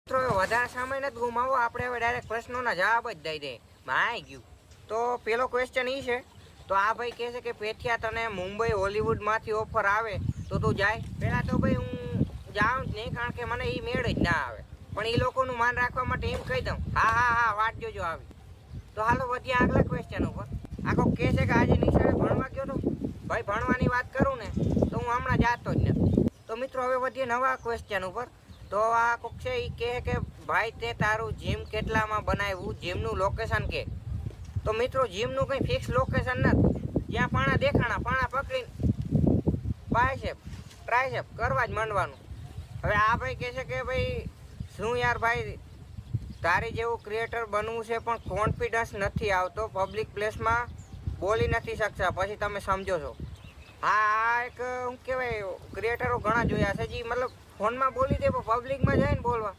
મિત્રો વધારે સમય નથી ગુમાવો, આપણે હવે ડાયરેક્ટ પ્રશ્નોના જવાબ જ દઈ દે માય ગયું. તો પેલો ક્વેશ્ચન એ છે, તો આ ભાઈ કહે છે કે પેઠિયા તને મુંબઈ હોલીવુડમાંથી ઓફર આવે તો તું જાય? પહેલાં તો ભાઈ હું જાઉં જ નહીં, કારણ કે મને એ મેળ જ ના આવે, પણ એ લોકોનું માન રાખવા માટે એમ કહી દઉં હા વાટ જોજો આવી. તો હાલો વધ્યા આગલા ક્વેશ્ચન ઉપર. આખો કહે છે કે આજે નિશાળે ભણવા ગયો તો. ભાઈ ભણવાની વાત કરું ને તો હું હમણાં જાતો જ નથી. તો મિત્રો હવે વધીએ નવા ક્વેશ્ચન ઉપર. તો આ કોક છે એ કહે કે ભાઈ તે તારું જીમ કેટલામાં બનાવ્યું, જીમનું લોકેશન કે. તો મિત્રો જીમનું કંઈ ફિક્સ લોકેશન નથી, જ્યાં પાણા દેખાણા પાણા પકડીને બાયસેપ ટ્રાયસેપ કરવા જ માંડવાનું. હવે આ ભાઈ કહે છે કે ભાઈ શું યાર ભાઈ તારી જેવું ક્રિએટર બનવું છે પણ કોન્ફિડન્સ નથી આવતો, પબ્લિક પ્લેસમાં બોલી નથી શકતા, પછી તમે સમજો છો. હા એક શું કહેવાય ક્રિએટરો ઘણા જોયા છે જે મતલબ ફોનમાં બોલી દે પણ પબ્લિકમાં જાય ને બોલવા